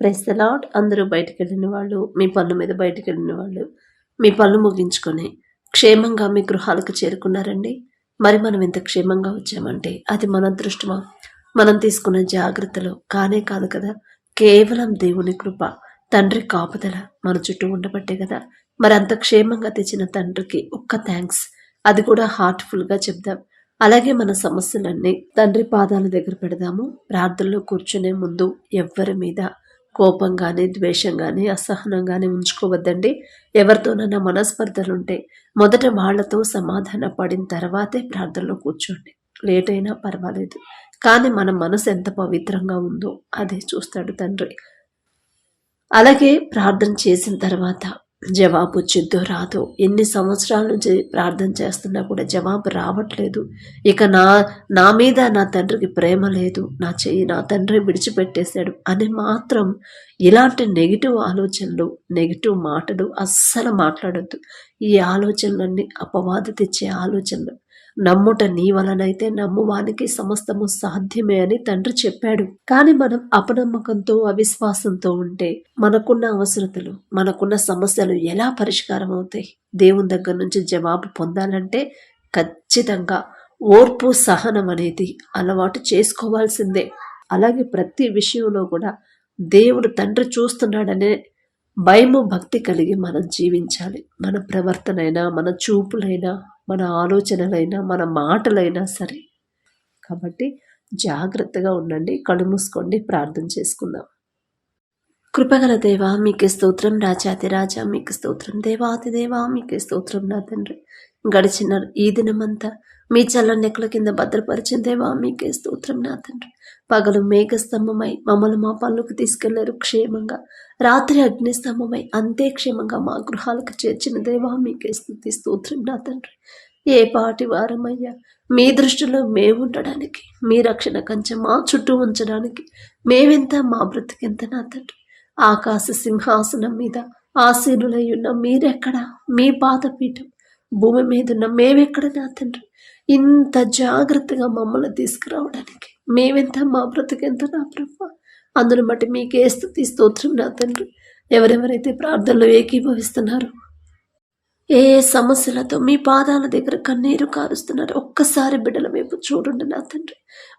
Praise the lord. అందరూ బయటికెళ్ళిన వాళ్ళు, మీ పనుల మీద బయటికెళ్ళిన వాళ్ళు, మీ పనులు ముగించుకొని క్షేమంగా మీ గృహాలకు చేరుకున్నారండి. మరి మనం ఇంత క్షేమంగా వచ్చామంటే అది మన అదృష్టమా? మనం తీసుకున్న జాగ్రత్తలు కానే కాదు కదా, కేవలం దేవుని కృప, తండ్రి కాపుదల మన చుట్టూ ఉండబట్టే కదా. మరి అంత క్షేమంగా తెచ్చిన తండ్రికి ఒక్క థ్యాంక్స్, అది కూడా హార్ట్ఫుల్గా చెప్దాం. అలాగే మన సమస్యలన్నీ తండ్రి పాదాల దగ్గర పెడదాము. ప్రార్థనలో కూర్చునే ముందు ఎవ్వరి మీద కోపం కానీ, ద్వేషం కానీ, అసహనం కానీ ఉంచుకోవద్దండి. ఎవరితోనైనా మనస్పర్ధలుంటే మొదట వాళ్లతో సమాధాన పడిన తర్వాతే ప్రార్థనలో కూర్చోండి. లేట్ అయినా పర్వాలేదు, కానీ మన మనసు ఎంత పవిత్రంగా ఉందో అదే చూస్తాడు తండ్రి. అలాగే ప్రార్థన చేసిన తర్వాత జవాబు వచ్చిద్దో రాదో, ఎన్ని సంవత్సరాల నుంచి ప్రార్థన చేస్తున్నా కూడా జవాబు రావట్లేదు, ఇక నా మీద నా తండ్రికి ప్రేమ లేదు, నా తండ్రి విడిచిపెట్టేశాడు అని మాత్రం ఇలాంటి నెగిటివ్ ఆలోచనలు, నెగిటివ్ మాటలు అస్సలు మాట్లాడొద్దు. ఈ ఆలోచనలన్నీ అపవాది తెచ్చే ఆలోచనలు. నమ్ముట నీ వలనైతే నమ్మువానికి సమస్తము సాధ్యమే అని తండ్రి చెప్పాడు. కానీ మనం అపనమ్మకంతో, అవిశ్వాసంతో ఉంటే మనకున్న అవసరతలు, మనకున్న సమస్యలు ఎలా పరిష్కారం అవుతాయి? దేవుని దగ్గర నుంచి జవాబు పొందాలంటే ఖచ్చితంగా ఓర్పు, సహనం అనేది అలవాటు చేసుకోవాల్సిందే. అలాగే ప్రతి విషయంలో కూడా దేవుడు తండ్రి చూస్తున్నాడనే భయము, భక్తి కలిగి మనం జీవించాలి. మన ప్రవర్తనైనా, మన చూపులైనా, మన ఆలోచనలైనా, మన మాటలైనా సరే. కాబట్టి జాగ్రత్తగా ఉండండి. కళ్ళు మూసుకోండి, ప్రార్థన చేసుకుందాం. కృపగల దేవా మీకే స్తోత్రం, రాజాతి రాజా మీకు స్తోత్రం, దేవాతి దేవా మీకే స్తోత్రం నా తండ్రి. గడిచిన ఈ దినమంతా మీ చల్లని నెక్కల కింద భద్రపరిచిన దేవా మీకే స్తోత్రం నా తండ్రి. పగలు మేఘస్తంభమై మమ్మల్ని మా పనులకు తీసుకెళ్లారు క్షేమంగా, రాత్రి అగ్నిస్తంభమై అంతే క్షేమంగా మా గృహాలకు చేర్చిన దేవా మీకే స్తుతి స్తోత్రం నా తండ్రి. ఏ పాటి వారమయ్యా మీ దృష్టిలో మేము ఉండడానికి, మీ రక్షణ కంచె మా చుట్టూ ఉంచడానికి మేవెంత, మా బ్రతికెంత నా తండ్రి. ఆకాశ సింహాసనం మీద ఆసీనులై ఉన్న మీరెక్కడ, మీ పాదపీఠం భూమి మీద ఉన్న మేమెక్కడ నా తండ్రి. ఇంత జాగ్రత్తగా మమ్మల్ని తీసుకురావడానికి మేమెంత, మా బ్రతికెంత నా ప్రభు. అందును బట్టి మీకే స్తుతి స్తోత్రం నా తండ్రి. ఎవరెవరైతే ప్రార్థనలో ఏకీభవిస్తున్నారు, ఏ సమస్యలతో మీ పాదాల దగ్గర కన్నీరు కారుస్తున్నారు, ఒక్కసారి బిడ్డల వైపు చూడండి నా తండ్రి.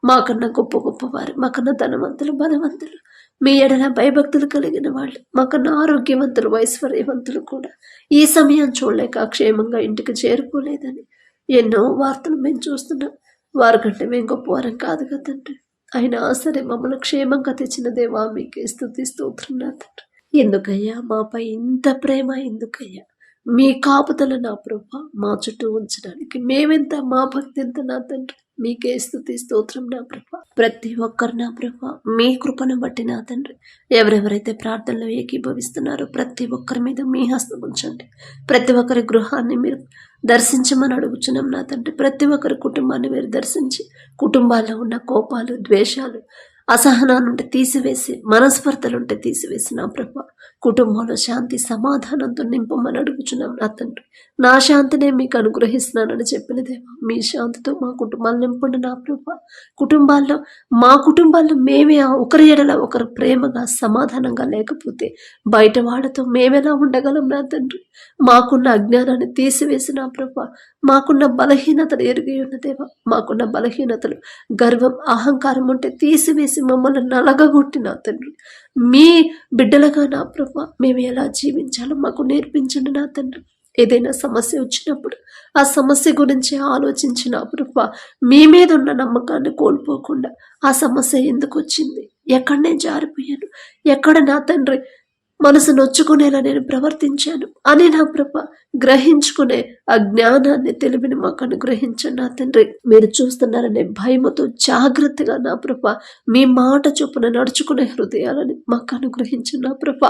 మాకన్నా గొప్ప గొప్పవారు, మాకన్నా ధనవంతులు, బలవంతులు, మీ ఎడల భయభక్తులు కలిగిన వాళ్ళు, మాకన్నా ఆరోగ్యవంతులు, ఐశ్వర్యవంతులు కూడా ఈ సమయం చూడలేక క్షేమంగా ఇంటికి చేరుకోలేదని ఎన్నో వార్తలు మేము చూస్తున్నాం. వారికంటే మేము గొప్పవారం కాదు కదండి. అయినా సరే మమ్మల్ని క్షేమంగా తెచ్చిన దేవా మీకే స్తుతి స్తోత్రం నా తండ్రి. ఎందుకయ్యా మాపై ఇంత ప్రేమ? ఎందుకయ్యా మీ కాపుదల నా ప్రభా మా చుట్టూ ఉంచడానికి మేమెంత, మా భక్తి ఎంత నా తండ్రి. మీకే స్తుతి స్తోత్రం నా ప్రభా. ప్రతి ఒక్కరు నా ప్రభా మీ కృపను బట్టి నా తండ్రి, ఎవరెవరైతే ప్రార్థనలో ఏకీభవిస్తున్నారో ప్రతి ఒక్కరి మీద మీ హస్తం ఉంచండి. ప్రతి ఒక్కరి గృహాన్ని మీరు దర్శించమని అడుగుచున్నాం నా తండ్రి. ప్రతి ఒక్కరి కుటుంబాన్ని మీరు దర్శించి కుటుంబాల్లో ఉన్న కోపాలు, ద్వేషాలు, అసహనాలుంటే తీసివేసి, మనస్పర్ధలుంటే తీసివేసి నా ప్రభా కుటుంబంలో శాంతి, సమాధానంతో నింపమని అడుగుచున్నాం నా తండ్రి. నా శాంతినే మీకు అనుగ్రహిస్తున్నానని చెప్పిన దేవా మీ శాంతితో మా కుటుంబాలు నింపండి నా ప్రభా. మా కుటుంబాల్లో మేమే ఒకరి ఎడల ఒకరు ప్రేమగా, సమాధానంగా లేకపోతే బయట వాళ్ళతో మేమెలా ఉండగలం నా తండ్రి. మాకున్న అజ్ఞానాన్ని తీసివేసి నా ప్రభా, మాకున్న బలహీనతలు ఎరిగి ఉన్న దేవా, మాకున్న బలహీనతలు, గర్వం, అహంకారం ఉంటే తీసివేసి మమ్మల్ని నలగగొట్టి నా తండ్రి మీ బిడ్డలుగా నా ప్రభా మేము ఎలా జీవించాలో మాకు నేర్పించండి నా తండ్రి. ఏదైనా సమస్య వచ్చినప్పుడు ఆ సమస్య గురించి ఆలోచించిన ప్రభా మీ మీద ఉన్న నమ్మకాన్ని కోల్పోకుండా ఆ సమస్య ఎందుకు వచ్చింది, ఎక్కడ నేను జారిపోయాను, ఎక్కడ నా తండ్రి మనసు నొచ్చుకునేలా నేను ప్రవర్తించాను అని నా ప్రభ గ్రహించుకునే ఆ జ్ఞానాన్ని, తెలివిని మాకు అనుగ్రహించండి నా తండ్రి. మీరు చూస్తున్నారనే భయముతో జాగ్రత్తగా నా ప్రభ మీ మాట చొప్పున నడుచుకునే హృదయాలని మాకు అనుగ్రహించండి నా ప్రభ.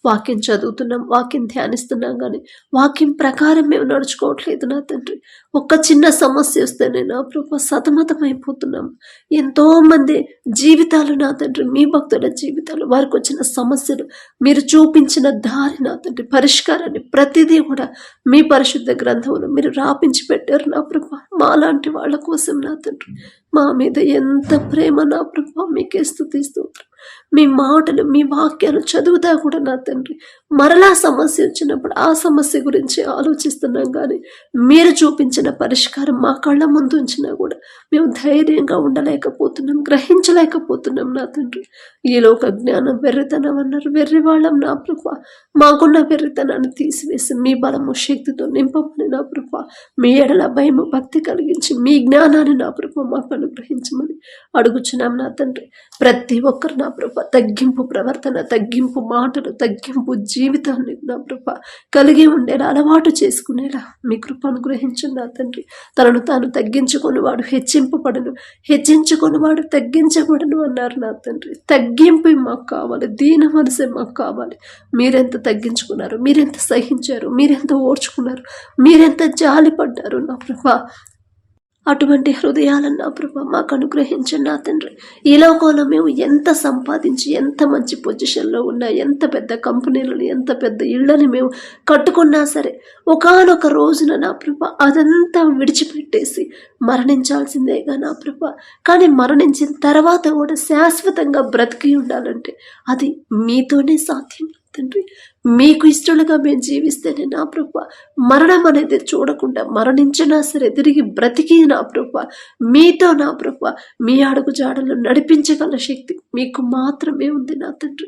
వాక్యం చదువుతున్నాం, వాక్యం ధ్యానిస్తున్నాం, కానీ వాక్యం ప్రకారం మేము నడుచుకోవట్లేదు నా తండ్రి. ఒక్క చిన్న సమస్య వస్తేనే నా ప్రభ సతమతమైపోతున్నాం. ఎంతో మంది జీవితాలు నా తండ్రి, మీ భక్తుల జీవితాలు, వారికి వచ్చిన సమస్యలు, మీరు చూపించిన దారి నా తండ్రి, పరిష్కారాన్ని ప్రతిదీ కూడా మీ పరిశుద్ధ గ్రంథంలో మీరు రాపించి పెట్టారు నా ప్రభా. మాలాంటి వాళ్ళ కోసం నా తండ్రి మా మీద ఎంత ప్రేమ నా ప్రభా, మీకే స్తుతిస్తూ మీ మాటలు మీ వాక్యాలు చదువుతా కూడా నా తండ్రి మరలా సమస్య వచ్చినప్పుడు ఆ సమస్య గురించి ఆలోచిస్తున్నాం, కానీ మీరు చూపించిన పరిష్కారం మా కళ్ళ ముందు ఉంచినా కూడా మేము ధైర్యంగా ఉండలేకపోతున్నాం, గ్రహించలేకపోతున్నాం నా తండ్రి. ఈ లోక జ్ఞానం వెర్రితనం అన్నారు, వెర్రివాళ్ళం నా ప్రభా. మాకున్న వెర్రితనాన్ని తీసివేసి మీ బలము శక్తితో నింపమని నా ప్రభా, మీ ఎడల భయము భక్తి కలిగించి మీ జ్ఞానాన్ని నా ప్రభా మాకు అనుగ్రహించమని అడుగుచున్నాం నా తండ్రి. ప్రతి ఒక్కరు నా ప్రభా తగ్గింపు ప్రవర్తన, తగ్గింపు మాటలు, తగ్గింపు జీవితాన్ని నా ప్రభా కలిగి ఉండేలా అలవాటు చేసుకునేలా మీ కృప అనుగ్రహించండి నా తండ్రి. తనను తాను తగ్గించుకొని వాడు హెచ్చింపబడను, హెచ్చించుకొని వాడు తగ్గించబడను అన్నారు నా తండ్రి. తగ్గింపు మాకు కావాలి, దీన మనసే మాకు కావాలి. మీరెంత తగ్గించుకున్నారు, మీరెంత సహించారు, మీరెంత ఓర్చుకున్నారు, మీరెంత జాలిపడ్డారు నా ప్రభా. అటువంటి హృదయాలను నా ప్రభా మాకు అనుగ్రహించండి నా తండ్రి. ఈ లోకంలో మేము ఎంత సంపాదించి ఎంత మంచి పొజిషన్లో ఉన్నా, ఎంత పెద్ద కంపెనీలను, ఎంత పెద్ద ఇళ్ళని మేము కట్టుకున్నా సరే ఒకానొక రోజున నా ప్రభా అదంతా విడిచిపెట్టేసి మరణించాల్సిందేగా నా ప్రభా. కానీ మరణించిన తర్వాత కూడా శాశ్వతంగా బ్రతికి ఉండాలంటే అది మీతోనే సాధ్యం తండ్రి. మీకు ఇష్టలుగా మేము జీవిస్తేనే నా ప్రభా మరణం అనేది చూడకుండా మరణించినా సరే తిరిగి బ్రతికి నా ప్రభా మీతో నా ప్రభా మీ అడుగు జాడలు నడిపించగల శక్తి మీకు మాత్రమే ఉంది నా తండ్రి.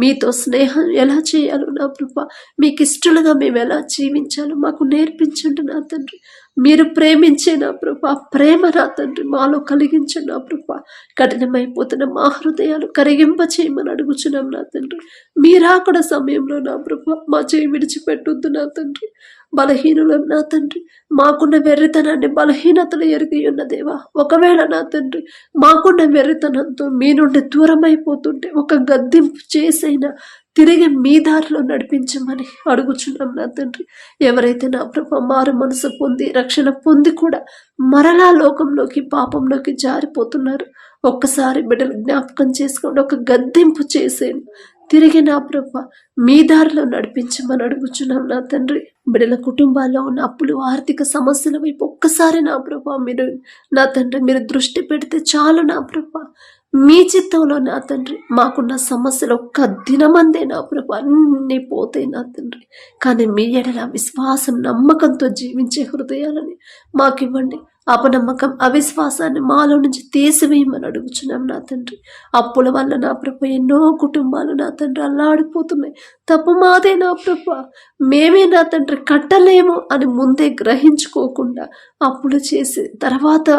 మీతో స్నేహం ఎలా చేయాలో నా ప్రభా, మీకు ఇష్టలుగా మేము ఎలా జీవించాలో మాకు నేర్పించండి నా తండ్రి. మీరు ప్రేమించే నా ప్రభా ప్రేమ నా తండ్రి మాలో కలిగించండి నా ప్రభా. కఠినమైపోతున్న మా హృదయాలు కరిగింప చేయమని అడుగుచున్నాం నా తండ్రి. మీరాకడ సమయంలో నా ప్రభా మా చేయి విడిచిపెట్టొద్దు నా తండ్రి. బలహీనులం నా తండ్రి, మాకున్న వెర్రితనాన్ని బలహీనతలు ఎరిగి ఉన్న దేవా, ఒకవేళ నా తండ్రి మాకున్న వెర్రితనంతో మీ నుండి దూరం అయిపోతుంటే ఒక గద్దింపు చేసైనా తిరిగి మీ దారిలో నడిపించమని అడుగుచున్నాం నా తండ్రి. ఎవరైతే నా ప్రభా మారు మనసు పొంది రక్షణ పొంది కూడా మరలా లోకంలోకి పాపంలోకి జారిపోతున్నారు, ఒక్కసారి బిడ్డలు జ్ఞాపకం చేసుకోండి. ఒక గద్దింపు చేసేను తిరిగి నా ప్రభా మీ దారిలో నడిపించమని అడుగుచున్నాం నా తండ్రి. బిడ్డల కుటుంబాల్లో ఉన్న అప్పులు, ఆర్థిక సమస్యల వైపు ఒక్కసారి నా ప్రభా మీరు నా తండ్రి మీరు దృష్టి పెడితే చాలు నా ప్రభా. మీ చిత్తంలో నా తండ్రి మాకున్న సమస్యలు ఒక్క దినమందే నా ప్రభా అన్నీ పోతాయి నా తండ్రి. కానీ మీ ఎడల విశ్వాసం నమ్మకంతో జీవించే హృదయాలని మాకివ్వండి. అపనమ్మకం అవిశ్వాసాన్ని మాలో నుంచి తీసివేయమని అడుగుచున్నాం నా తండ్రి. అప్పుల వల్ల నా ప్రభ ఎన్నో కుటుంబాలు నా తండ్రి అల్లాడిపోతున్నాయి. తప్పు మాదే నా ప్రభ, మేమే నా తండ్రి కట్టలేము అని ముందే గ్రహించుకోకుండా అప్పులు చేసి తర్వాత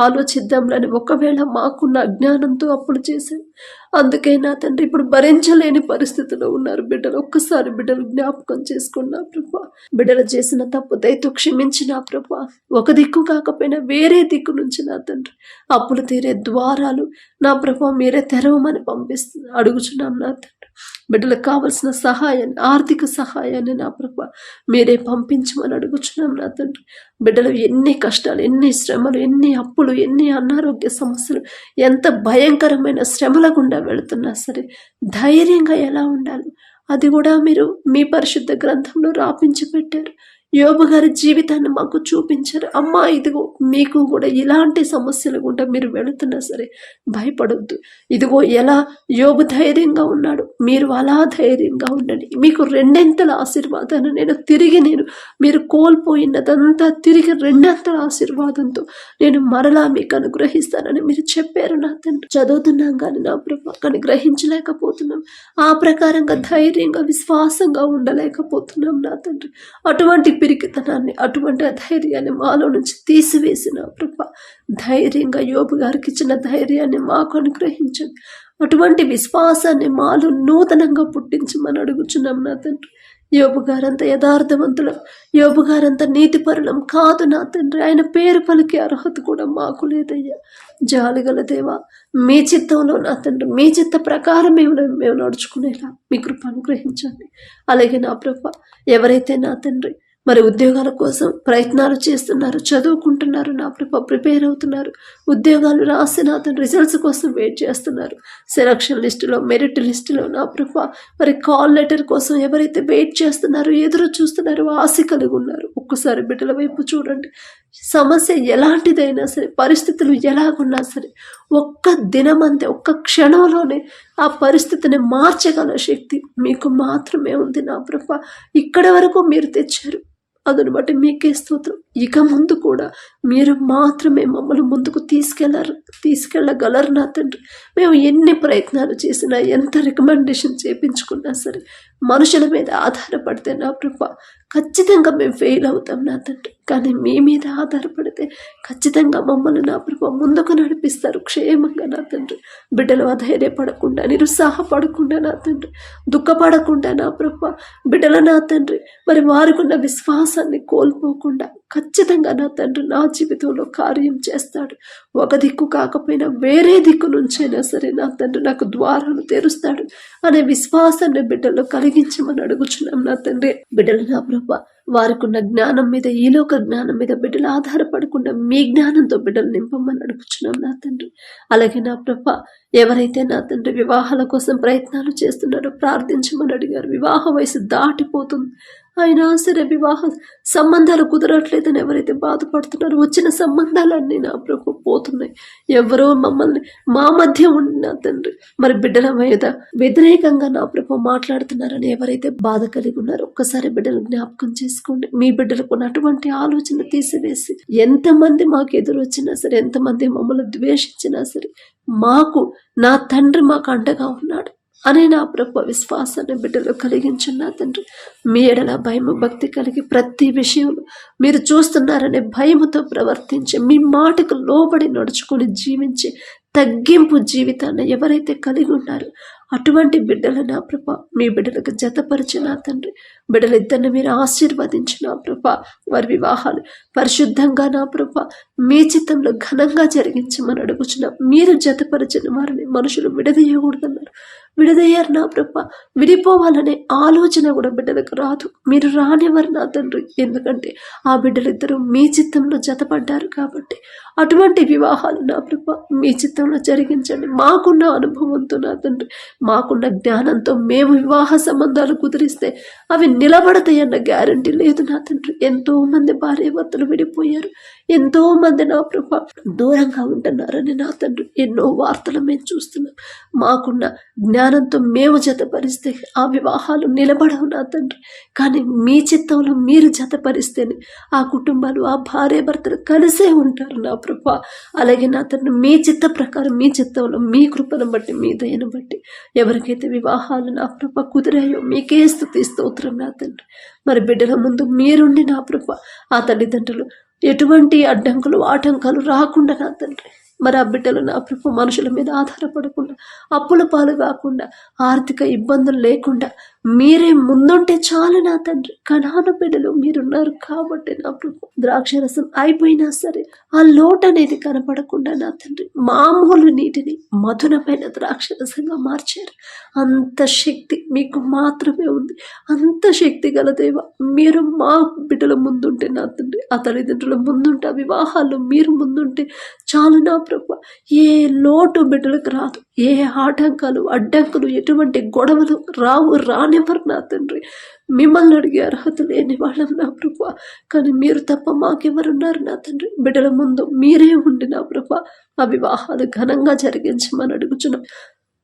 ఆలోచిద్దాంలని ఒకవేళ మాకున్న అజ్ఞానంతో అప్పులు చేశాను. అందుకే నా తండ్రి ఇప్పుడు భరించలేని పరిస్థితిలో ఉన్నారు బిడ్డలు. ఒక్కసారి బిడ్డలు జ్ఞాపకం చేసుకున్నా ప్రభా. బిడ్డలు చేసిన తప్పు దయతో క్షమించిన ప్రభా. ఒక దిక్కు కాకపోయినా వేరే దిక్కు నుంచి నా తండ్రి అప్పులు తీరే ద్వారాలు నా ప్రభా మీరే తెరవమని అడుగుచున్నాం నా తండ్రి. బిడ్డలకు కావలసిన సహాయాన్ని, ఆర్థిక సహాయాన్ని నా ప్రభా మీరే పంపించమని అడుగుచున్నాం నా తండ్రి. బిడ్డలు ఎన్ని కష్టాలు, ఎన్ని శ్రమలు, ఎన్ని అప్పులు, ఎన్ని అనారోగ్య సమస్యలు, ఎంత భయంకరమైన శ్రమల గుండా వెళుతున్నా సరే ధైర్యంగా ఎలా ఉండాలి అది కూడా మీరు మీ పరిశుద్ధ గ్రంథంలో రాపించి పెట్టారు. యోబు గారి జీవితాన్ని మాకు చూపించారు. అమ్మా ఇదిగో మీకు కూడా ఇలాంటి సమస్యలు గుండా మీరు వెళుతున్నా సరే భయపడొద్దు. ఇదిగో ఎలా యోబు ధైర్యంగా ఉన్నాడు, మీరు అలా ధైర్యంగా ఉండండి. మీకు రెండంతల ఆశీర్వాదాన్ని నేను మీరు కోల్పోయినదంతా తిరిగి రెండంతల ఆశీర్వాదంతో నేను మరలా మీకు అనుగ్రహిస్తానని మీరు చెప్పారు నా తండ్రి. చదువుతున్నాం కానీ నా ప్రభా కానీ గ్రహించలేకపోతున్నాం. ఆ ప్రకారంగా ధైర్యంగా విశ్వాసంగా ఉండలేకపోతున్నాం నా తండ్రి. అటువంటి పిరికితనాన్ని, అటువంటి ధైర్యాన్ని మాలో నుంచి తీసివేసిన ప్రభా ధైర్యంగా యోబు గారికి ఇచ్చిన ధైర్యాన్ని మాకు అనుగ్రహించండి. అటువంటి విశ్వాసాన్ని మాలో నూతనంగా పుట్టించమని అడుగుచున్నాం నా తండ్రి. యోబు గారంత యథార్థవంతులం, యోబు గారంత నీతిపరులం కాదు నా తండ్రి. ఆయన పేరు పలికే అర్హత కూడా మాకు లేదయ్యా. జాలిగల దేవా, మీ చిత్తంలో నా తండ్రి మీ చిత్త ప్రకారం మేము నడుచుకునేలా మీ కృప అనుగ్రహించండి. అలాగే నా ప్రభా ఎవరైతే నా తండ్రి మరి ఉద్యోగాల కోసం ప్రయత్నాలు చేస్తున్నారు, చదువుకుంటున్నారు నా ప్రభా, ప్రిపేర్ అవుతున్నారు, ఉద్యోగాలు రాసి నా తండ్రి రిజల్ట్స్ కోసం వెయిట్ చేస్తున్నారు, సెలక్షన్ లిస్టులో మెరిట్ లిస్టులో నా ప్రభా మరి కాల్ లెటర్ కోసం ఎవరైతే వెయిట్ చేస్తున్నారో ఎదురు చూస్తున్నారో ఆశ కలిగి ఉన్నారు, ఒక్క ఒక్కసారి బిడ్డల వైపు చూడండి. సమస్య ఎలాంటిదైనా సరే, పరిస్థితులు ఎలాగున్నా సరే, ఒక్క దినమంతే, ఒక్క క్షణంలోనే ఆ పరిస్థితిని మార్చగల శక్తి మీకు మాత్రమే ఉంది నా ప్రభా. ఇక్కడ వరకు మీరు తెచ్చారు, అందును బట్టి మీకే స్తోత్రం. ఇక ముందు కూడా మీరు మాత్రమే మమ్మల్ని ముందుకు తీసుకెళ్ళగలరు నా తండ్రి. మేము ఎన్ని ప్రయత్నాలు చేసినా, ఎంత రికమెండేషన్ చేయించుకున్నా సరే, మనుషుల మీద ఆధారపడితే నా ప్రభా ఖచ్చితంగా మేము ఫెయిల్ అవుతాం నా తండ్రి. కానీ మీ మీద ఆధారపడితే ఖచ్చితంగా మమ్మల్ని నా ప్రభా ముందుకు నడిపిస్తారు క్షేమంగా నా తండ్రి. బిడ్డలు అధైర్యపడకుండా, నిరుత్సాహపడకుండా నా తండ్రి, దుఃఖపడకుండా నా ప్రభా బిడ్డల నా తండ్రి మరి వారికున్న విశ్వాసాన్ని కోల్పోకుండా ఖచ్చితంగా నా తండ్రి నా జీవితంలో కార్యం చేస్తాడు. ఒక దిక్కు కాకపోయినా వేరే దిక్కు నుంచైనా సరే నా తండ్రి నాకు ద్వారాలు తెరుస్తాడు అనే విశ్వాసాన్ని బిడ్డల్లో కలిగించమని అడుగుచున్నాం నా తండ్రి. బిడ్డలు నా ప్రభా వారికి ఉన్న జ్ఞానం మీద, ఈలోక జ్ఞానం మీద బిడ్డలు ఆధారపడకుండా మీ జ్ఞానంతో బిడ్డలు నింపమని అడుగుచున్నాం నా తండ్రి. అలాగే నా ప్రభా ఎవరైతే నా తండ్రి వివాహాల కోసం ప్రయత్నాలు చేస్తున్నారో ప్రార్థించమని అడిగారు. వివాహ వయసు దాటిపోతుంది, అయినా సరే వివాహ సంబంధాలు కుదరట్లేదని ఎవరైతే బాధపడుతున్నారో వచ్చిన సంబంధాలన్నీ నా ప్రభు పోతున్నాయి. ఎవరో మా మధ్య ఉండి నా తండ్రి మరి బిడ్డల మీద వ్యతిరేకంగా నా ప్రభు మాట్లాడుతున్నారని ఎవరైతే బాధ కలిగి ఉన్నారో ఒక్కసారి బిడ్డలు జ్ఞాపకం చేసుకోండి. మీ బిడ్డలకు ఉన్నటువంటి ఆలోచన తీసివేసి, ఎంతమంది మాకు ఎదురొచ్చినా సరే, ఎంతమంది మమ్మల్ని ద్వేషించినా సరే, మాకు నా తండ్రి మాకు అండగా ఉన్నాడు అనే నా ప్రభు విశ్వాసాన్ని బిడ్డలో కలిగించిన నా తండ్రి. మీ ఎడల భయము భక్తి కలిగి ప్రతి విషయంలో మీరు చూస్తున్నారనే భయముతో ప్రవర్తించి, మీ మాటకు లోబడి నడుచుకొని జీవించి తగ్గింపు జీవితాన్ని ఎవరైతే కలిగి ఉన్నారో అటువంటి బిడ్డల నా ప్రభ మీ బిడ్డలకు జతపరిచి నా తండ్రి. బిడ్డలిద్దరిని మీరు ఆశీర్వదించి నా ప్రభ వారి వివాహాలు పరిశుద్ధంగా నా ప్రభ మీ చిత్తంలో ఘనంగా జరిగించమని అడుగుచున్నా. మీరు జతపరిచిన వారిని మనుషులు విడదీయకూడదన్నారు, విడదయ్యారు నా ప్రభ. విడిపోవాలనే ఆలోచన కూడా బిడ్డలకు రాదు, మీరు రానివ్వరు నా తండ్రి. ఎందుకంటే ఆ బిడ్డలిద్దరూ మీ చిత్తంలో జతపడ్డారు కాబట్టి అటువంటి వివాహాలు నా ప్రభ మీ చిత్తంలో జరిగించండి. మాకున్న అనుభవంతో నా తండ్రి, మాకున్న జ్ఞానంతో మేము వివాహ సంబంధాలు కుదిరిస్తే అవి నిలబడతాయన్న గ్యారంటీ లేదు నా తండ్రి. ఎంతో మంది భార్యాభర్తలు విడిపోయారు, ఎంతో మంది నా ప్రభ దూరంగా ఉంటున్నారని నా తండ్రి ఎన్నో వార్తలు మేము చూస్తున్నాం. మాకున్న జ్ఞానంతో మేము జతపరిస్తే ఆ వివాహాలు నిలబడవు నా తండ్రి. కానీ మీ చిత్తంలో మీరు జతపరిస్తేనే ఆ కుటుంబాలు, ఆ భార్యాభర్తలు కలిసే ఉంటారు నా ప్రభ. అలాగే నా తండ్రి మీ చిత్త ప్రకారం, మీ చిత్తంలో మీ కృపను బట్టి, మీ దయను బట్టి ఎవరికైతే వివాహాలు నా ప్రభ కుదిరాయో మీకే స్తుతి స్తోత్రం నా తండ్రి. మరి బిడ్డల ముందు మీరుండి నా ప్రభ ఆ తల్లిదండ్రులు ఎటువంటి అడ్డంకులు ఆటంకాలు రాకుండా నా తండ్రి మరి ఆ బిడ్డలు నా ప్రభు మనుషుల మీద ఆధారపడకుండా, అప్పుల పాలు కాకుండా, ఆర్థిక ఇబ్బందులు లేకుండా మీరే ముందుంటే చాలు నా తండ్రి. కనాన బిడ్డలు మీరున్నారు కాబట్టి నా ప్రభు ద్రాక్షరసం అయిపోయినా సరే ఆ లోటు అనేది కనపడకుండా నా తండ్రి మామూలు నీటిని మధురమైన ద్రాక్షరసంగా మార్చారు. అంత శక్తి మీకు మాత్రమే ఉంది. అంత శక్తి గల దేవ మీరు మా బిడ్డల ముందుంటే నా తండ్రి, ఆ తల్లిదండ్రుల ముందుంటే, ఆ వివాహాల్లో మీరు ముందుంటే చాలు నా ప్రభు. ఏ లోటు బిడ్డలకు రాదు, ఏ ఆటంకాలు అడ్డంకులు ఎటువంటి గొడవలు రానివ్వరు నా తండ్రి. మిమ్మల్ని అడిగే అర్హత లేని వాళ్ళం నా ప్రభు, కానీ మీరు తప్ప మాకెవరున్నారు నా తండ్రి. బిడ్డల ముందు మీరే ఉండి నా ప్రభు ఆ వివాహాలు ఘనంగా జరిగించమని అడుగుచున్నాం.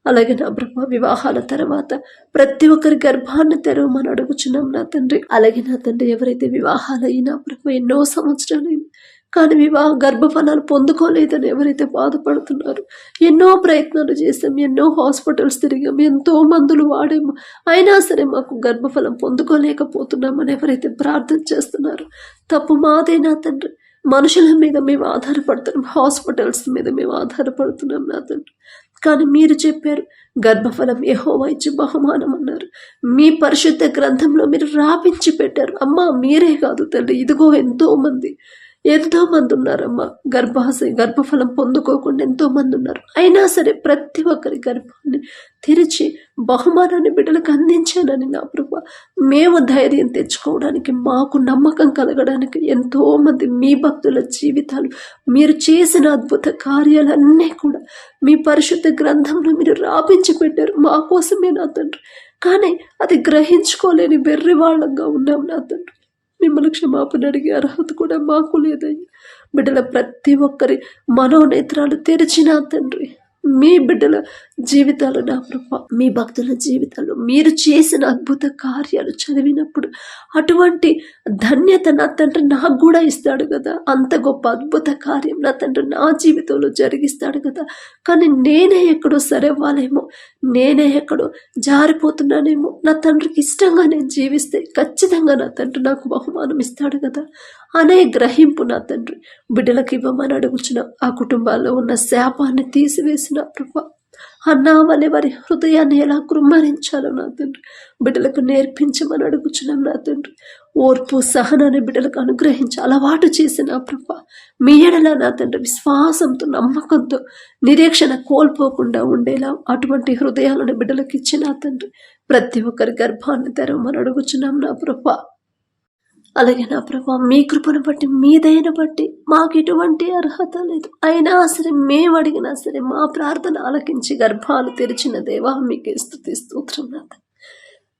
అలాగే నా ప్రభు వివాహాల తర్వాత ప్రతి ఒక్కరి గర్భాన్ని తెరవమని అడుగుచున్నాం నా తండ్రి. అలాగే నా తండ్రి ఎవరైతే వివాహాలైనా ప్రభు ఎన్నో సంవత్సరాలైంది కానీ గర్భఫలాలు పొందుకోలేదని ఎవరైతే బాధపడుతున్నారు, ఎన్నో ప్రయత్నాలు చేసాం, ఎన్నో హాస్పిటల్స్ తిరిగాం, ఎంతో మందులు వాడాము, అయినా సరే మాకు గర్భఫలం పొందుకోలేకపోతున్నామని ఎవరైతే ప్రార్థన చేస్తున్నారు, తప్పు మాదేనా తండ్రి. మనుషుల మీద మేము ఆధారపడుతున్నాం, హాస్పిటల్స్ మీద మేము ఆధారపడుతున్నాం నా తండ్రి. కానీ మీరు చెప్పారు గర్భఫలం యెహోవా ఇచ్చే బహుమానం అన్నారు. మీ పరిశుద్ధ గ్రంథంలో మీరు రాపించి పెట్టారు. అమ్మ మీరే కాదు తల్లి, ఇదిగో ఎంతో మంది ఉన్నారమ్మా, గర్భఫలం పొందుకోకుండా ఎంతో మంది ఉన్నారు. అయినా సరే ప్రతి ఒక్కరి గర్భాన్ని తెరిచి బహుమానాన్ని బిడ్డలకు అందించానని నా ప్రభు మేము ధైర్యం తెచ్చుకోవడానికి, మాకు నమ్మకం కలగడానికి ఎంతో మంది మీ భక్తుల జీవితాలు, మీరు చేసిన అద్భుత కార్యాలన్నీ కూడా మీ పరిశుద్ధ గ్రంథంలో మీరు రాపించి పెట్టారు మా కోసమే నా తండ్రి. కానీ అది గ్రహించుకోలేని వెర్రి వాళ్ళంగా ఉన్నాం నా తండ్రి. మిమ్మల్ని క్షమాపణ అడిగే అర్హత కూడా మాకు లేదయ్యా. బిడ్డల ప్రతి ఒక్కరి మనోనేత్రాలు తెరిచిన తండ్రి, మీ బిడ్డల జీవితాలు నా ప్రభా, మీ భక్తుల జీవితాలు మీరు చేసిన అద్భుత కార్యాలు చదివినప్పుడు అటువంటి ధన్యత నా తండ్రి నాకు కూడా ఇస్తాడు కదా. అంత గొప్ప అద్భుత కార్యం నా తండ్రి నా జీవితంలో జరిగిస్తాడు కదా. కానీ నేనే ఎక్కడో సరేవ్వాలేమో, నేనే ఎక్కడో జారిపోతున్నానేమో, నా తండ్రికి ఇష్టంగా నేను జీవిస్తే ఖచ్చితంగా నా తండ్రి నాకు బహుమానం ఇస్తాడు కదా అనే గ్రహింపు నా తండ్రి బిడ్డలకు ఇవ్వమని అడుగుచున్నాం. ఆ కుటుంబాల్లో ఉన్న శాపాన్ని తీసివేసిన ప్రభా, అన్నావలే వారి హృదయాన్ని ఎలా కృమ్మరించాలో నా తండ్రి బిడ్డలకు నేర్పించమని అడుగుచున్నాం నా తండ్రి. ఓర్పు సహనాన్ని బిడ్డలకు అనుగ్రహించి అలవాటు చేసిన ప్రభా, మీ ఎడల నా తండ్రి విశ్వాసంతో నమ్మకంతో నిరీక్షణ కోల్పోకుండా ఉండేలా అటువంటి హృదయాలను బిడ్డలకు ఇచ్చిన తండ్రి ప్రతి ఒక్కరి గర్భాన్ని తెరవమని అడుగుచున్నాం నా ప్రభా. అలాగే నా ప్రభా, మీ కృపను బట్టి మీ దయను బట్టి మాకు ఎటువంటి అర్హత లేదు, అయినా సరే మేము అడిగినా సరే మా ప్రార్థన ఆలకించి గర్భాలు తెరిచిన దేవా మీకే స్తుతి స్తోత్రం నా తండ్రి.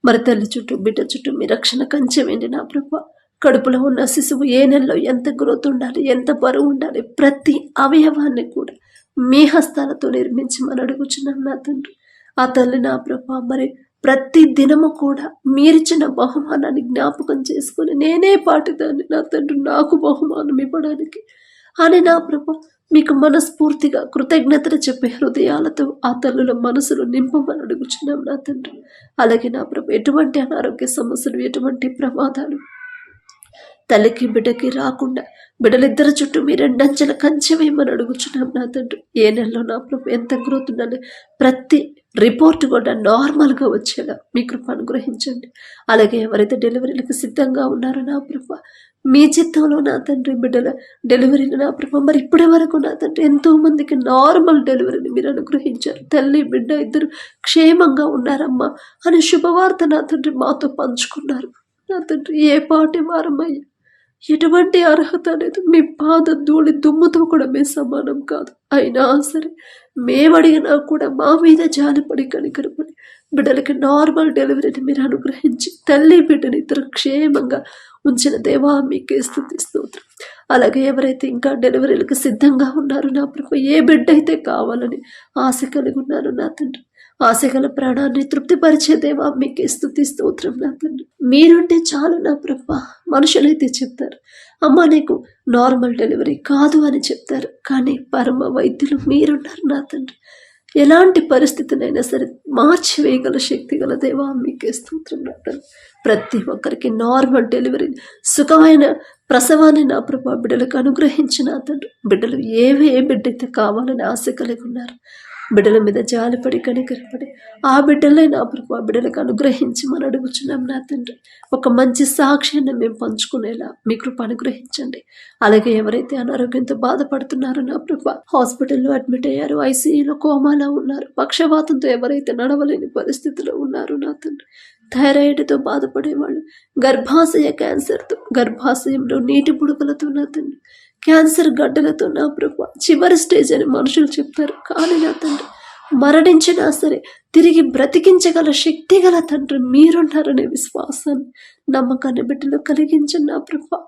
మరి తల్లి చుట్టూ బిడ్డ చుట్టూ మీ రక్షణ కంచె వేయండి నా ప్రభా. కడుపులో ఉన్న శిశువు ఏ నెలలో ఎంత గ్రోత్ ఉండాలి, ఎంత బరువు ఉండాలి, ప్రతి అవయవాన్ని కూడా మీ హస్తాలతో నిర్మించమని అడుగుచున్నాం నా తండ్రి. ఆ తల్లి నా ప్రభా మరి ప్రతి దినము కూడా మీరిచ్చిన బహుమానాన్ని జ్ఞాపకం చేసుకుని నేనే పాటిదాన్ని నా తండ్రి నాకు బహుమానం ఇవ్వడానికి అని నా ప్రభా మీకు మనస్ఫూర్తిగా కృతజ్ఞతలు చెప్పే హృదయాలతో ఆ తల్లుల మనసులు నింపమని అడుగుచున్నాం నా తండ్రి. అలాగే నా ప్రభా ఎటువంటి అనారోగ్య సమస్యలు, ఎటువంటి ప్రమాదాలు తల్లికి బిడ్డకి రాకుండా బిడ్డలిద్దరి చుట్టూ మీ రెండంచెల కంచె వేయమని అడుగుచున్నాం నా తండ్రి. ఏ నెలలో నా ప్రభు ఎంత గ్రోత్ ఉండాలి, ప్రతి రిపోర్ట్ కూడా నార్మల్గా వచ్చేలా మీ కృప అనుగ్రహించండి. అలాగే ఎవరైతే డెలివరీలకు సిద్ధంగా ఉన్నారో నా ప్రభు మీ చిత్తంలో నా తండ్రి బిడ్డల డెలివరీలు నా ప్రభు మరి ఇప్పటి వరకు నా తండ్రి ఎంతో మందికి నార్మల్ డెలివరీని మీరు అనుగ్రహించారు. తల్లి బిడ్డ ఇద్దరు క్షేమంగా ఉన్నారమ్మా అని శుభవార్త నా తండ్రి మాతో పంచుకున్నారు నా తండ్రి. ఏ పాటి వారమయ్యా, ఎటువంటి అర్హత అనేది మీ పాద ధూళి దుమ్ముతో కూడా మేము సమానం కాదు. అయినా సరే మేము అడిగినా కూడా మా మీద జాలిపడి కనికరపడి బిడ్డలకి నార్మల్ డెలివరీని మీరు అనుగ్రహించి తల్లి బిడ్డని ఇద్దరు క్షేమంగా ఉంచిన దేవా మీకే స్తుతి స్తోత్రం. అలాగే ఎవరైతే ఇంకా డెలివరీలకు సిద్ధంగా ఉన్నారో నా ప్రభు, ఏ బిడ్డ అయితే కావాలని ఆశ కలిగి ఉన్నారు నా తండ్రి, ఆశగల ప్రాణాన్ని తృప్తిపరిచే దేవా మీకే స్తుతి స్తోత్రం నా తండ్రి. మీరుంటే చాలు నా ప్రభా. మనుషులైతే చెప్తారు అమ్మ నీకు నార్మల్ డెలివరీ కాదు అని చెప్తారు, కానీ పరమ వైద్యులు మీరున్నారు నా తండ్రి. ఎలాంటి పరిస్థితినైనా సరే మార్చివేయగల శక్తి గల దేవా మీకే స్తోత్రం నా తండ్రి. ప్రతి ఒక్కరికి నార్మల్ డెలివరీ సుఖమైన ప్రసవాన్ని నా ప్రభా బిడ్డలకు అనుగ్రహించిన తండ్రి. బిడ్డలు ఏ బిడ్డైతే కావాలని ఆశ కలిగి ఉన్నారు బిడ్డల మీద జాలిపడి కనికరపడి ఆ బిడ్డలే నా ప్రభు ఆ బిడ్డలకు అనుగ్రహించి మనం అడుగుచున్నాం నా తండ్రి. ఒక మంచి సాక్ష్యాన్ని మేము పంచుకునేలా మీ కృప అనుగ్రహించండి. అలాగే ఎవరైతే అనారోగ్యంతో బాధపడుతున్నారో నా ప్రభు, హాస్పిటల్లో అడ్మిట్ అయ్యారు, ఐసీయూలో కోమాలో ఉన్నారు, పక్షవాతంతో ఎవరైతే నడవలేని పరిస్థితిలో ఉన్నారు నా తండ్రి, థైరాయిడ్తో బాధపడేవాళ్ళు, గర్భాశయ క్యాన్సర్తో, గర్భాశయంలో నీటి బుడగలతో నా తండ్రి, క్యాన్సర్ గడ్డలతో నా ప్రభు చివరి స్టేజ్ అని మనుషులు చెప్తారు, కానీ నా తండ్రి మరణించినా సరే తిరిగి బ్రతికించగల శక్తి గల తండ్రి మీరున్నారనే విశ్వాసాన్ని నమ్మకాన్ని బిడ్డలు కలిగించండి నా ప్రభు.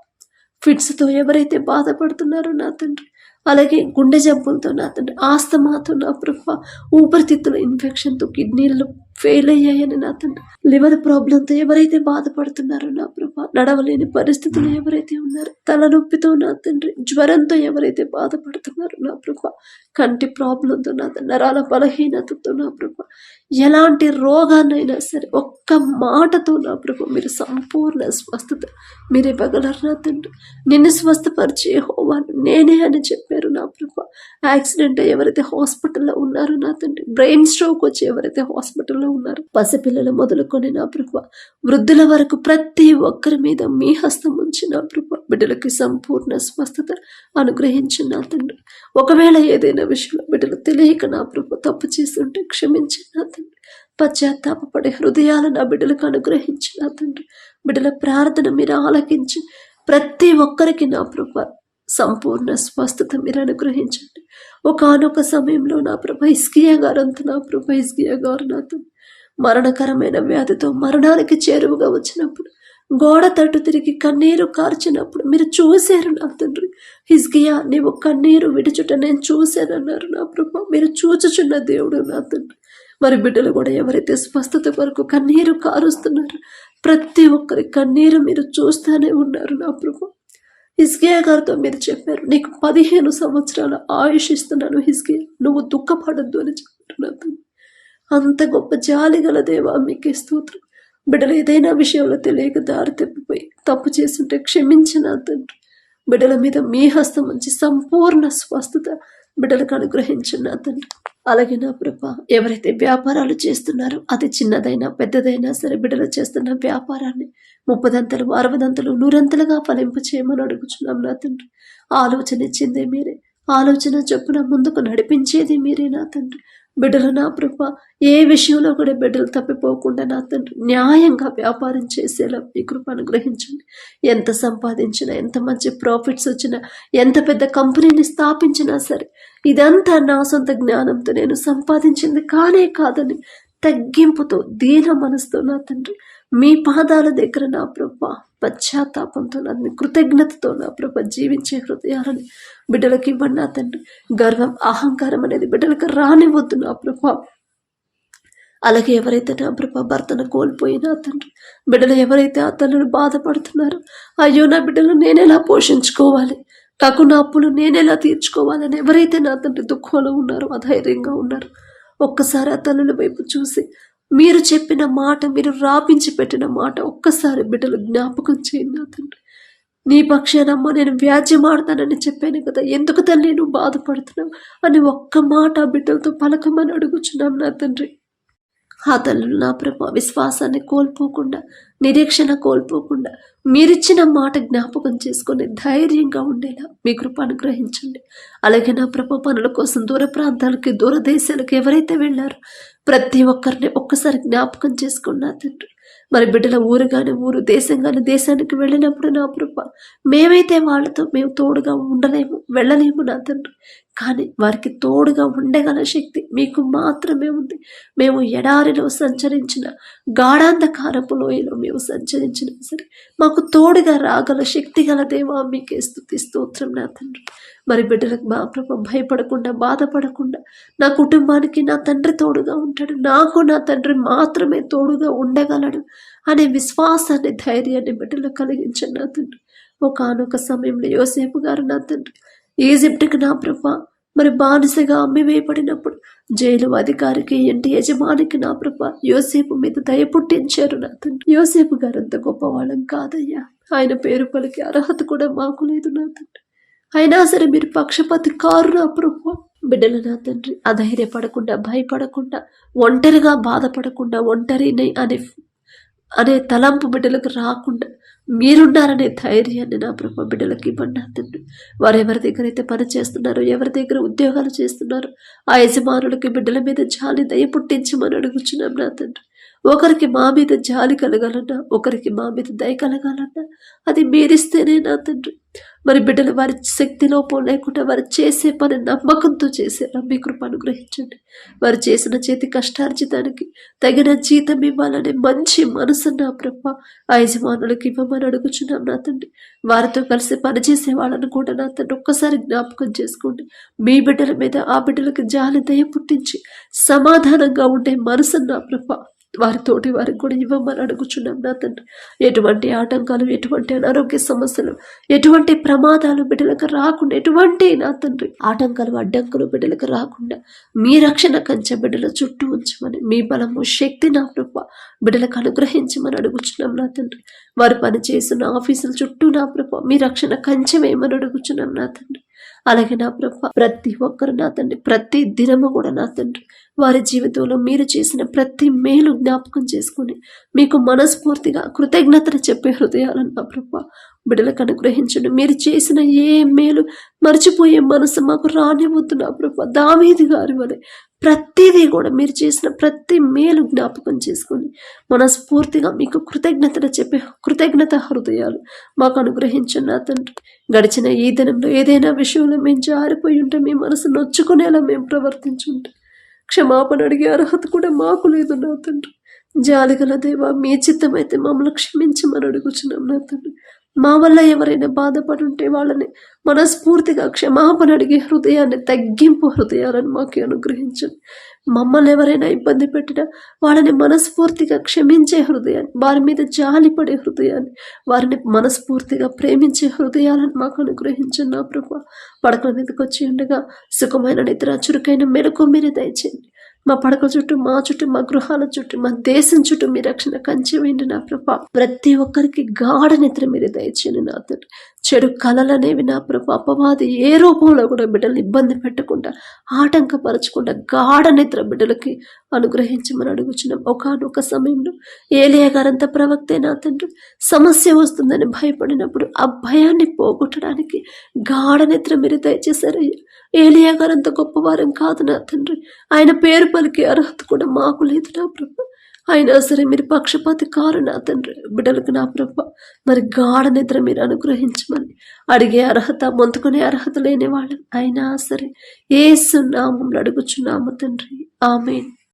ఫిట్స్తో ఎవరైతే బాధపడుతున్నారో నా తండ్రి, అలాగే గుండె జబ్బులతో నా తండ్రి, ఆస్తమాతో నా ప్రభు, ఊపిరితిత్తుల ఇన్ఫెక్షన్తో కిడ్నీలు ఫెయిల్ అయ్యాయని నా తండ్రి, లివర్ ప్రాబ్లంతో ఎవరైతే బాధపడుతున్నారో నా ప్రభు, నడవలేని పరిస్థితులు ఎవరైతే ఉన్నారో, తలనొప్పితో నా తండ్రి, జ్వరంతో ఎవరైతే బాధపడుతున్నారో నా ప్రభు, కంటి ప్రాబ్లంతో నా తండ్రి, నరాల బలహీనతతో నా ప్రభు, ఎలాంటి రోగాన్నైనా సరే ఒక్క మాటతో నా ప్రభు మీరు సంపూర్ణ స్వస్థత మీరు ఇవ్వగలరు నా తండ్రి. నిన్ను స్వస్థపరిచే యెహోవాను నేనే అని చెప్పారు నా ప్రభు. యాక్సిడెంట్ ఎవరైతే హాస్పిటల్లో ఉన్నారో నా తండ్రి, బ్రెయిన్ స్ట్రోక్ వచ్చి ఎవరైతే హాస్పిటల్లో ఉన్నారు, పసిపిల్లలు మొదలుకొని నా ప్రభు వృద్ధుల వరకు ప్రతి ఒక్కరి మీద మీ హస్తం ఉంచి నా ప్రభు బిడ్డలకి సంపూర్ణ స్వస్థత అనుగ్రహించి నా తండ్రి. ఒకవేళ ఏదైనా విషయంలో బిడ్డలు తెలియక నా ప్రభు తప్పు చేస్తుంటే క్షమించి నా తండ్రి. పశ్చాత్తాపడే హృదయాలు నా బిడ్డలకు అనుగ్రహించి నా తండ్రి. బిడ్డల ప్రార్థన మీరు ఆలకించి ప్రతి ఒక్కరికి నా ప్రభు సంపూర్ణ స్వస్థత మీరు అనుగ్రహించండి. ఒకానొక సమయంలో నా ప్రభు హిజ్కియా గారంతా నా ప్రభు హిజ్కియా గారు నాతో మరణకరమైన వ్యాధితో మరణానికి చేరువుగా వచ్చినప్పుడు గోడ తట్టు తిరిగి కన్నీరు కార్చినప్పుడు మీరు చూశారు నా తండ్రి. హిజ్కియా, నీవు కన్నీరు విడుచుట నేను చూశానన్నారు నా ప్రభా. మీరు చూచుచున్న దేవుడు నా తండ్రి. మరి బిడ్డలు కూడా ఎవరైతే స్వస్థత కొరకు కన్నీరు కారుస్తున్నారు, ప్రతి ఒక్కరి కన్నీరు మీరు చూస్తూనే ఉన్నారు నా ప్రభా. హిజ్కియా గారితో మీరు చెప్పారు, నీకు 15 సంవత్సరాల ఆయుష్ ఇస్తున్నాను హిజ్కియా, నువ్వు దుఃఖపడద్దు అని చెప్పారు నా తండ్రి. అంత గొప్ప జాలి గల దేవా, మీకే స్తోత్రం. బిడ్డలు ఏదైనా విషయంలో తెలియక దారి తప్పిపోయి తప్పు చేస్తుంటే క్షమించిన తండ్రి. బిడ్డల మీద మీ హస్తం ఉంచి సంపూర్ణ స్వస్థత బిడ్డలకు అనుగ్రహించిన తండ్రి. అలాగే నా ప్రభ, ఎవరైతే వ్యాపారాలు చేస్తున్నారో అది చిన్నదైనా పెద్దదైనా సరే, బిడ్డలు చేస్తున్న వ్యాపారాన్ని 30 60 100 ఫలింప చేయమని అడుగుచున్నాం నా తండ్రి. ఆలోచన ఇచ్చిందే మీరే, ఆలోచన చొప్పున ముందుకు నడిపించేది మీరే నా తండ్రి. బిడ్డలు నా ప్రభ, ఏ విషయంలో కూడా బిడ్డలు తప్పిపోకుండా నా తండ్రి న్యాయంగా వ్యాపారం చేసేలా మీ కృప అనుగ్రహించండి. ఎంత సంపాదించినా, ఎంత మంచి ప్రాఫిట్స్ వచ్చినా, ఎంత పెద్ద కంపెనీని స్థాపించినా సరే, ఇదంతా నా సొంత జ్ఞానంతో నేను సంపాదించింది కానే కాదని తగ్గింపుతో, దీన మనసుతో నా తండ్రి మీ పాదాల దగ్గర నా ప్రభ పశ్చాత్తాపంతో, నన్ను కృతజ్ఞతతో నా ప్రభ జీవించే హృదయాలని బిడ్డలకి ఇవ్వండి నా తండ్రి. గర్వం, అహంకారం అనేది బిడ్డలకు రానివద్దు నా ప్రభ. అలాగే ఎవరైతే నా ప్రభ భర్తను కోల్పోయినా తండ్రి, బిడ్డలు ఎవరైతే ఆ తల్లులు బాధపడుతున్నారో, అయ్యో నా బిడ్డలు నేనెలా పోషించుకోవాలి, కాకుండా అప్పులు నేనెలా తీర్చుకోవాలని ఎవరైతే నా తండ్రి దుఃఖంలో ఉన్నారో, అధైర్యంగా ఉన్నారో, ఒక్కసారి ఆ తల్లుల వైపు చూసి మీరు చెప్పిన మాట, మీరు రాపించి పెట్టిన మాట ఒక్కసారి బిడ్డలు జ్ఞాపకం చేయండి నా తండ్రి. నీ పక్షానమ్మ నేను వ్యాజ్యమాడతానని చెప్పాను కదా, ఎందుకు తల్లి నువ్వు బాధపడుతున్నావు అని ఒక్క మాట బిడ్డలతో పలకమని అడుగుచున్నాం నా తండ్రి. ఆ తల్లులు నా ప్రభ విశ్వాసాన్ని కోల్పోకుండా, నిరీక్షణ కోల్పోకుండా, మీరిచ్చిన మాట జ్ఞాపకం చేసుకుని ధైర్యంగా ఉండేలా మీ కృప అనుగ్రహించండి. అలాగే నా ప్రభ పనుల కోసం దూర ప్రాంతాలకి, దూర దేశాలకు ఎవరైతే వెళ్ళారో ప్రతి ఒక్కరిని ఒక్కసారి జ్ఞాపకం చేసుకున్నా తండ్రి. మరి బిడ్డల ఊరు కానీ ఊరు, దేశం కానీ దేశానికి వెళ్ళినప్పుడు నా ప్రభ మేమైతే వాళ్ళతో మేము తోడుగా ఉండలేము, వెళ్ళలేము నా తండ్రి. కానీ వారికి తోడుగా ఉండగల శక్తి మీకు మాత్రమే ఉంది. మేము ఎడారిలో సంచరించిన, గాఢాంధకారపు లోయలో మేము సంచరించిన సరే, మాకు తోడుగా రాగల శక్తి గల దేవా, మీకే స్తుతి స్తోత్రం నా తండ్రి. మరి బిడ్డలకు మా ప్రభ భయపడకుండా, బాధపడకుండా, నా కుటుంబానికి నా తండ్రి తోడుగా ఉంటాడు, నాకు నా తండ్రి మాత్రమే తోడుగా ఉండగలడు అనే విశ్వాసాన్ని, ధైర్యాన్ని బిడ్డలకు కలిగించండి నా తండ్రి. ఒకానొక సమయంలో యోసేపు గారు నా తండ్రి ఈజిప్ట్కి నా ప్రభ మరి బానిసగా అమ్మివేయబడినప్పుడు జైలు అధికారికి, ఇంటి యజమానికి నా ప్రభ యోసేపు మీద దయ పుట్టించారు నా తండ్రి. యోసేపు గారు అంత గొప్పవాళ్ళం కాదయ్యా, ఆయన పేరు పలికి అర్హత కూడా మాకు లేదు నా తండ్రి. అయినా సరే మీరు పక్షపాతి కారు నా ప్రభ. బిడ్డలు నా తండ్రి అధైర్యపడకుండా, భయపడకుండా, ఒంటరిగా బాధపడకుండా, ఒంటరిని అనే తలంపు బిడ్డలకు రాకుండా మీరున్నారనే ధైర్యాన్ని నా ప్రభ బిడ్డలకి ఇవ్వండి నా తండ్రి. వారు ఎవరి దగ్గర అయితే పని చేస్తున్నారో, ఎవరి దగ్గర ఉద్యోగాలు చేస్తున్నారో, ఆ యజమానులకి బిడ్డల మీద జాలి దయ పుట్టించమని అడుగుచున్నాం నా తండ్రి. ఒకరికి మా మీద జాలి కలగాలన్నా, ఒకరికి మా మీద దయ కలగాలన్నా అది మీరిస్తేనే నా తండ్రి. మరి బిడ్డలు వారి శక్తి లోపం లేకుండా వారు చేసే పని నమ్మకంతో చేసేలా మీ కృప అనుగ్రహించండి. వారు చేసిన చేతి కష్టార్జితానికి తగిన జీతం ఇవ్వాలనే మంచి మనసు నా ప్రభ ఆ యజమానులకు ఇవ్వమని అడుగుచున్నాం నా తండ్రి. వారితో కలిసి పనిచేసే వాళ్ళను కూడా నా తండ్రి ఒక్కసారి జ్ఞాపకం చేసుకోండి. మీ బిడ్డల మీద ఆ బిడ్డలకు జాలి దయ పుట్టించి సమాధానంగా ఉండే మనసు నా ప్రభ వారితోటి వారికి కూడా ఇవ్వమని అడుగుచున్నాం నా తండ్రి. ఎటువంటి ఆటంకాలు, ఎటువంటి అనారోగ్య సమస్యలు, ఎటువంటి ప్రమాదాలు బిడ్డలకు రాకుండా, ఎటువంటి నా తండ్రి ఆటంకాలు, అడ్డంకులు బిడ్డలకు రాకుండా మీ రక్షణ కంచె బిడ్డల చుట్టూ ఉంచమని, మీ బలము, శక్తి నా ప్రభ బిడ్డలకు అనుగ్రహించమని అడుగుచున్నాం నా తండ్రి. వారు పని చేస్తున్న ఆఫీసుల చుట్టూ నా ప్రభ మీ రక్షణ కంచె వేయమని అడుగుచున్నాం నా తండ్రి. అలాగే నా ప్రభ ప్రతి ఒక్కరు నా తండ్రి ప్రతి దినము కూడా నా తండ్రి వారి జీవితంలో మీరు చేసిన ప్రతి మేలు జ్ఞాపకం చేసుకుని మీకు మనస్ఫూర్తిగా కృతజ్ఞతలు చెప్పే హృదయాలను నా ప్రభ బిడ్డలకు అనుగ్రహించండి. మీరు చేసిన ఏ మేలు మర్చిపోయే మనసు మాకు రానివద్దు నా ప్రభ. దావీదు గారి వలె ప్రతిదీ కూడా మీరు చేసిన ప్రతి మేలు జ్ఞాపకం చేసుకొని మనస్ఫూర్తిగా మీకు కృతజ్ఞతలు చెప్పే కృతజ్ఞత హృదయాలు మాకు అనుగ్రహించండి నా తండ్రి. గడిచిన ఈ దినంలో ఏదైనా విషయంలో మేము జారిపోయి ఉంటే, మీ మనసు నొచ్చుకునేలా మేము ప్రవర్తించుంటే క్షమాపణ అడిగే అర్హత కూడా మాకు లేదు నా తండ్రి. జాలిగల దేవా, మీ చిత్తమైతే మమ్మల్ని క్షమించమని అడుగుచున్నాం నా తండ్రి. మా వల్ల ఎవరైనా బాధపడి ఉంటే వాళ్ళని మనస్ఫూర్తిగా క్షమాపణ అడిగే హృదయాన్ని, తగ్గింపు హృదయాలను మాకు అనుగ్రహించండి. మమ్మల్ని ఎవరైనా ఇబ్బంది పెట్టినా వాళ్ళని మనస్ఫూర్తిగా క్షమించే హృదయాన్ని, వారి మీద జాలిపడే హృదయాన్ని, వారిని మనస్ఫూర్తిగా ప్రేమించే హృదయాలను మాకు అనుగ్రహించండి నా ప్రభా. పడకల మీదకి వచ్చి ఉండగా సుఖమైన నిద్ర, చురుకైన మెలకు మీరే దయచేయండి. మా పడక చుట్టూ, మా చుట్టూ, మా గృహాల చుట్టూ, మా దేశం చుట్టూ మీ రక్షణ కంచె వేయండి నా ప్రభా. ప్రతి ఒక్కరికి గాఢ నిద్ర మీరు దయచేయండి నా తండ్రి. చెడు కలలనేవి నా ప్రభా, అపవాది ఏ రూపంలో కూడా బిడ్డల్ని ఇబ్బంది పెట్టకుండా, ఆటంకపరచకుండా గాఢ నిద్ర బిడ్డలకి అనుగ్రహించమని అడుగుచున్నాం. ఒకానొక సమయంలో ఏలియా గారంత ప్రవక్తే నా తండ్రి, సమస్య వస్తుందని భయపడినప్పుడు ఆ భయాన్ని పోగొట్టడానికి గాఢ నిద్ర మీరు దయచేశారయ్యా. ఏలియా గారంత గొప్పవారం కాదు నా తండ్రి, ఆయన పేరు పలికే అర్హత కూడా మాకు లేదు నా ప్రభ. అయినా సరే మీరు పక్షపాతి కారు నా తండ్రి, బిడ్డలకు నా ప్రభ. మరి గాఢ నిద్ర మీరు అనుగ్రహించమని అడిగే అర్హత, మొందుకునే అర్హత లేని వాళ్ళు అయినా సరే యేసు నామములో అడుగుచున్నాము తండ్రి. ఆమేన్.